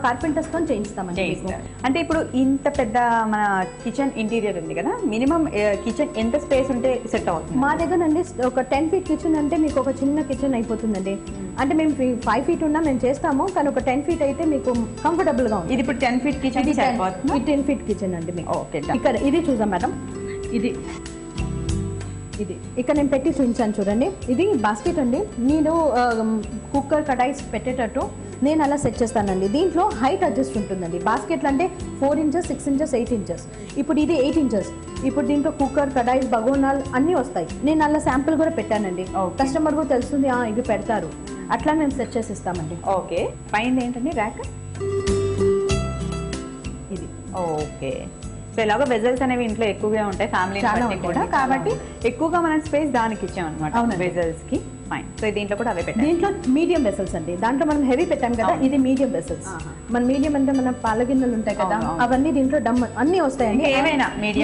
Carpenters తో చేయిస్తామండి. అంటే ఇప్పుడు ఇంత పెద్ద మన కిచెన్ ఇంటీరియర్ ఉంది కదా, మినిమం కిచెన్ ఎంత స్పేస్ ఉంటే సెట్ అవుతుంది? మా దగ్గర అండి ఒక 10 feet కిచెన్ అంటే మీకు ఒక చిన్న కిచెన్ అయిపోతుందండి. అంటే మేము 5 feet ఉన్నా మేము చేస్తాము, కానీ ఒక 10 feet అయితే మీకు కంఫర్టబుల్ గా ఉంది. ఇది ఇప్పుడు 10 feet కిచెన్ 10 feet కిచెన్ అండి మీకు. ఓకే, ఇక్కడ ఇది చూద్దాం మేడం. ఇది ఇక్కడ నేను పెట్టి చూపించాను చూడండి. ఇది బాస్కెట్ అండి. నేను కుక్కర్ కడాయిస్ పెట్టేటట్టు నేను అలా సెట్ చేస్తానండి. దీంట్లో హైట్ అడ్జస్ట్ ఉంటుందండి. బాస్కెట్లు అంటే 4 inches, 6 inches, 8 inches. ఇప్పుడు ఇది 8 inches. ఇప్పుడు దీంట్లో కుక్కర్ కడాయిస్ బగోనాలు అన్నీ వస్తాయి. నేను అలా శాంపుల్ కూడా పెట్టానండి. కస్టమర్ కూడా తెలుస్తుంది ఇవి పెడతారు, అట్లా మేము సెట్ చేసి ఇస్తామండి. ఓకే, పైన ఏంటండి ర్యాక్? ఇది ఓకే. సో ఇలాగ వెజల్స్ అనేవి ఇంట్లో ఎక్కువగా ఉంటాయి ఫ్యామిలీ కూడా, కాబట్టి ఎక్కువగా మనం స్పేస్ దానికి ఇచ్చాం అనమాట వెజల్స్ కి. ఫైన్. సో దీంట్లో కూడా అవే పెట్టాం. దీంట్లో మీడియం వెసల్స్ అండి. దాంట్లో మనం హెవీ పెట్టాం కదా, ఇది మీడియం వెసల్స్. మన మీడియం అంటే మన పాల గిన్నెలు ఉంటాయి కదా, అవన్నీ దీంట్లో డమ్ అన్ని వస్తాయండి.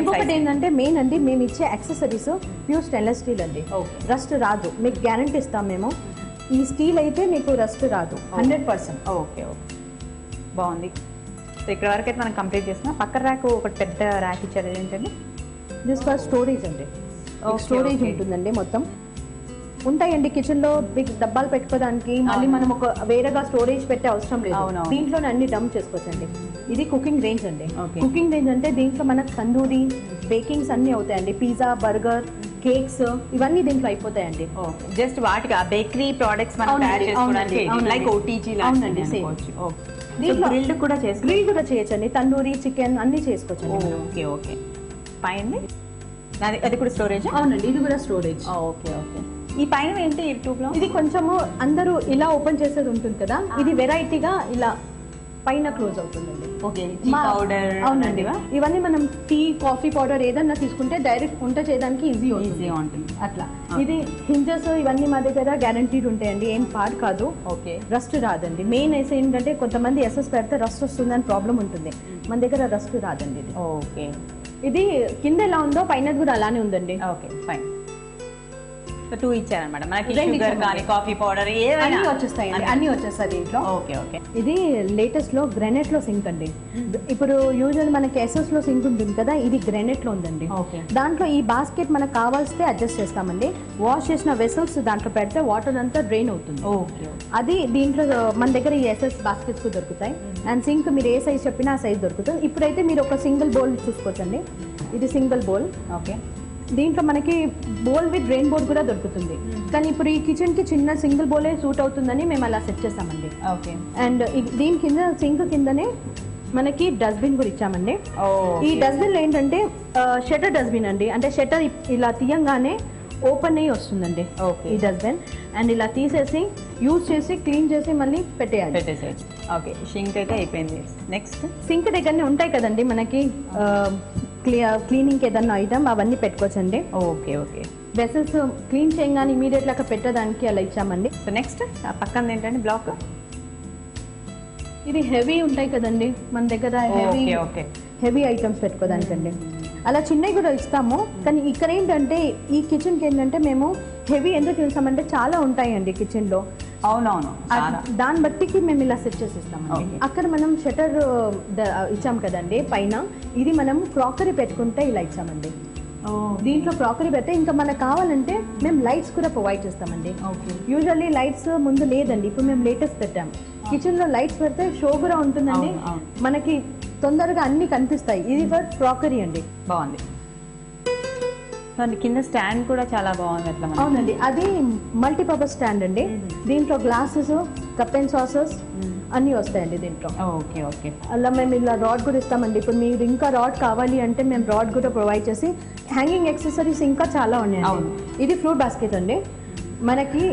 ఇంకొకటి ఏంటంటే మెయిన్ అండి, మేము ఇచ్చే యాక్సెసరీస్ ప్యూర్ స్టెయిన్లెస్ స్టీల్ అండి. రస్ట్ రాదు, మీకు గ్యారంటీ ఇస్తాం మేము. ఈ స్టీల్ అయితే మీకు రస్ట్ రాదు 100%. ఓకే ఓకే, బాగుంది. సో ఇక్కడ వరకు అయితే మనం కంప్లీట్ చేస్తున్నాం. పక్క ర్యాక్ ఒక పెద్ద ర్యాక్ ఇచ్చారు, ఏంటండి? దిస్ ఫర్ స్టోరేజ్ అండి. స్టోరేజ్ ఉంటుందండి. మొత్తం ఉంటాయండి కిచెన్ లో బిగ్ డబ్బాలు పెట్టుకోవడానికి. మళ్ళీ మనం ఒక వేరేగా స్టోరేజ్ పెట్టే అవసరం లేదు. దీంట్లోనే అన్ని డంప్ చేసుకోవచ్చండి. ఇది కుకింగ్ రేంజ్ అండి. కుకింగ్ రేంజ్ అంటే దీంట్లో మనకు తందూరి బేకింగ్స్ అన్ని అవుతాయండి. పిజ్జా, బర్గర్, కేక్స్ ఇవన్నీ దీంట్లో అయిపోతాయండి. జస్ట్ వాటికి ఆ బేకరీ ప్రొడక్ట్స్ లైక్ ఓటీజీ దీంట్లో గ్రిల్డ్ కూడా చేయొచ్చండి. తందూరి, చికెన్ అన్ని చేసుకోవచ్చు. ఓకే ఓకే, పైన అది కూడా స్టోరేజ్? అవునండి, ఇది కూడా స్టోరేజ్. Okay okay. ఈ పైన ఏంటి యూట్యూబ్ లో? ఇది కొంచెము అందరూ ఇలా ఓపెన్ చేసేది ఉంటుంది కదా, ఇది వెరైటీగా ఇలా పైన క్లోజ్ అవుతుందండి. Okay, powder. అవునండి, ఇవన్నీ మనం టీ, కాఫీ పౌడర్ ఏదన్నా తీసుకుంటే డైరెక్ట్ వంట చేయడానికి ఈజీ ఉంటుంది. అట్లా ఇది హింజెస్ ఇవన్నీ మా దగ్గర గ్యారంటీడ్ ఉంటాయండి, ఏం పాడు కాదు. ఓకే, రస్ట్ రాదండి. మెయిన్ అయితే ఏంటంటే కొంతమంది ఎస్ఎస్ పెడితే రస్ట్ వస్తుందని ప్రాబ్లం ఉంటుంది. మన దగ్గర రస్ట్ రాదండి. ఓకే, ఇది కింద ఎలా ఉందో పైన కూడా అలానే ఉందండి. Okay fine. 2 ఇచ్చారనమాట మనకి. షుగర్ కానీ కాఫీ పౌడర్ అన్ని వచ్చేస్తాయండి, అన్ని వచ్చేస్తాయి దీంట్లో. Okay okay. ఇది లేటెస్ట్ లో గ్రానైట్ లో సింక్ అండి. ఇప్పుడు యూజువల్ మనకి ఎస్ఎస్ లో సింక్ ఉంటుంది కదా, ఇది గ్రానైట్ లో ఉందండి. దాంట్లో ఈ బాస్కెట్ మనకు కావాల్స్తే అడ్జస్ట్ చేస్తామండి. వాష్ చేసిన వెసల్స్ దాంట్లో పెడితే వాటర్ అంతా డ్రైన్ అవుతుంది. అది దీంట్లో మన దగ్గర ఈ ఎస్ఎస్ బాస్కెట్స్ దొరుకుతాయి. అండ్ సింక్ మీరు ఏ సైజ్ చెప్పినా ఆ సైజ్ దొరుకుతుంది. ఇప్పుడైతే మీరు ఒక సింగిల్ బౌల్ చూసుకోవచ్చండి. ఇది సింగిల్ బౌల్. ఓకే, దీంట్లో మనకి బౌల్ విత్ రెయిన్ బోర్డ్ కూడా దొరుకుతుంది. కానీ ఇప్పుడు ఈ కిచెన్ కి చిన్న సింగిల్ బౌలే సూట్ అవుతుందని మేము అలా సెట్ చేస్తామండి. ఓకే. అండ్ దీని కింద సింక్ కిందనే మనకి డస్ట్బిన్ కూడా ఇచ్చామండి. ఈ డస్ట్బిన్ ఏంటంటే షట్టర్ డస్ట్బిన్ అండి. అంటే షట్టర్ ఇలా తీయంగానే ఓపెన్ అయ్యి వస్తుందండి ఈ డస్ట్బిన్. అండ్ ఇలా తీసేసి యూజ్ చేసి క్లీన్ చేసి మళ్ళీ పెట్టేయాలి. ఓకే, సింక్ అయితే అయిపోయింది. నెక్స్ట్ సింక్ దగ్గరనే ఉంటాయి కదండి మనకి క్లీనింగ్ ఏదన్నా ఐటమ్ అవన్నీ పెట్టుకోవచ్చండి. Okay okay. వెసల్స్ క్లీన్ చేయగానే ఇమీడియట్ గా పెట్టడానికి అలా ఇచ్చామండి. సో నెక్స్ట్ పక్కన ఏంటంటే బ్లాక్. ఇది హెవీ ఉంటాయి కదండి మన దగ్గర, హెవీ ఐటమ్స్ పెట్టుకోవడానికండి. అలా చిన్నవి కూడా ఇస్తాము. కానీ ఇక్కడ ఏంటంటే ఈ కిచెన్ కి ఏంటంటే మేము హెవీ ఎందుకు చూస్తామంటే చాలా ఉంటాయండి కిచెన్ లో. అవునవును, దాన్ని బట్టికి మేము ఇలా సెట్ చేసి ఇస్తామండి. అక్కడ మనం షటర్ ఇచ్చాం కదండి పైన, ఇది మనం క్రాకరీ పెట్టుకుంటే ఇలా ఇచ్చామండి. దీంట్లో క్రాకరీ పెడితే ఇంకా మనకు కావాలంటే మేము లైట్స్ కూడా ప్రొవైడ్ చేస్తామండి. యూజువల్లీ లైట్స్ ముందు లేదండి, ఇప్పుడు మేము లేటెస్ట్ పెట్టాం. కిచెన్ లో లైట్స్ పెడితే షో కూడా ఉంటుందండి, మనకి తొందరగా అన్ని కనిపిస్తాయి. ఇది ఫర్ క్రాకరీ అండి. బాగుంది. కింద స్టాండ్ కూడా చాలా బాగుంది. అట్లా అవునండి, అది మల్టీపర్పస్ స్టాండ్ అండి. దీంట్లో గ్లాసెస్, కప్ అండ్ సాసెస్ అన్ని వస్తాయండి దీంట్లో. Okay okay. అలా మేము ఇలా రాడ్ కూడా ఇస్తామండి. ఇప్పుడు మీరు ఇంకా రాడ్ కావాలి అంటే మేము రాడ్ కూడా ప్రొవైడ్ చేసి, హ్యాంగింగ్ యాక్సెసరీస్ ఇంకా చాలా ఉన్నాయండి. ఇది ఫ్రూట్ బాస్కెట్ అండి. మనకి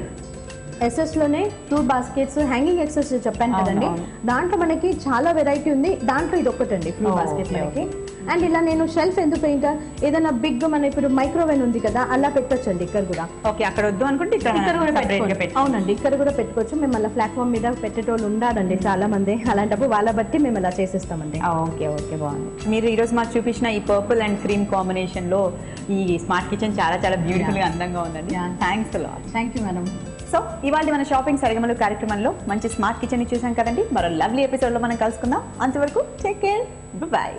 ఎస్ఎస్ లోనే ఫ్రూట్ బాస్కెట్స్, హ్యాంగింగ్ యాక్సెసరీస్ చెప్పాను కదండి, దాంట్లో మనకి చాలా వెరైటీ ఉంది. దాంట్లో ఇది ఒకటండి ఫ్రూట్ బాస్కెట్ మనకి. అండ్ ఇలా నేను షెల్ఫ్ ఎందుకు ఇంకా ఏదైనా బిగ్ మన ఇప్పుడు మైక్రోవేవ్ ఉంది కదా అలా పెట్టొచ్చండి ఇక్కడ కూడా. ఓకే, అక్కడ వద్దు అనుకుంటే ఇక్కడ కూడా పెట్టుకోవచ్చు. అవునండి, ఇక్కడ కూడా పెట్టుకోవచ్చు. మేము అలా ప్లాట్ఫామ్ మీద పెట్టేటోళ్ళు ఉండాలండి చాలా మంది. అలాంటప్పుడు వాళ్ళ బట్టి మేము అలా చేసేస్తామండి. ఓకే ఓకే, బాగుంది. మీరు ఈరోజు మాకు చూపించిన ఈ పర్పుల్ అండ్ క్రీమ్ కాంబినేషన్ లో ఈ స్మార్ట్ కిచెన్ చాలా చాలా బ్యూటిఫుల్ గా అందంగా ఉందండి. Thanks. Thank you madam. So ఇవాళ మన షాపింగ్ సరిగమలు కార్యక్రమంలో మంచి స్మార్ట్ కిచెన్ ని చూసాం కదండి. మరో లవ్లీ ఎపిసోడ్ లో మనం కలుసుకుందాం. అంతవరకు టేక్ కేర్, బై.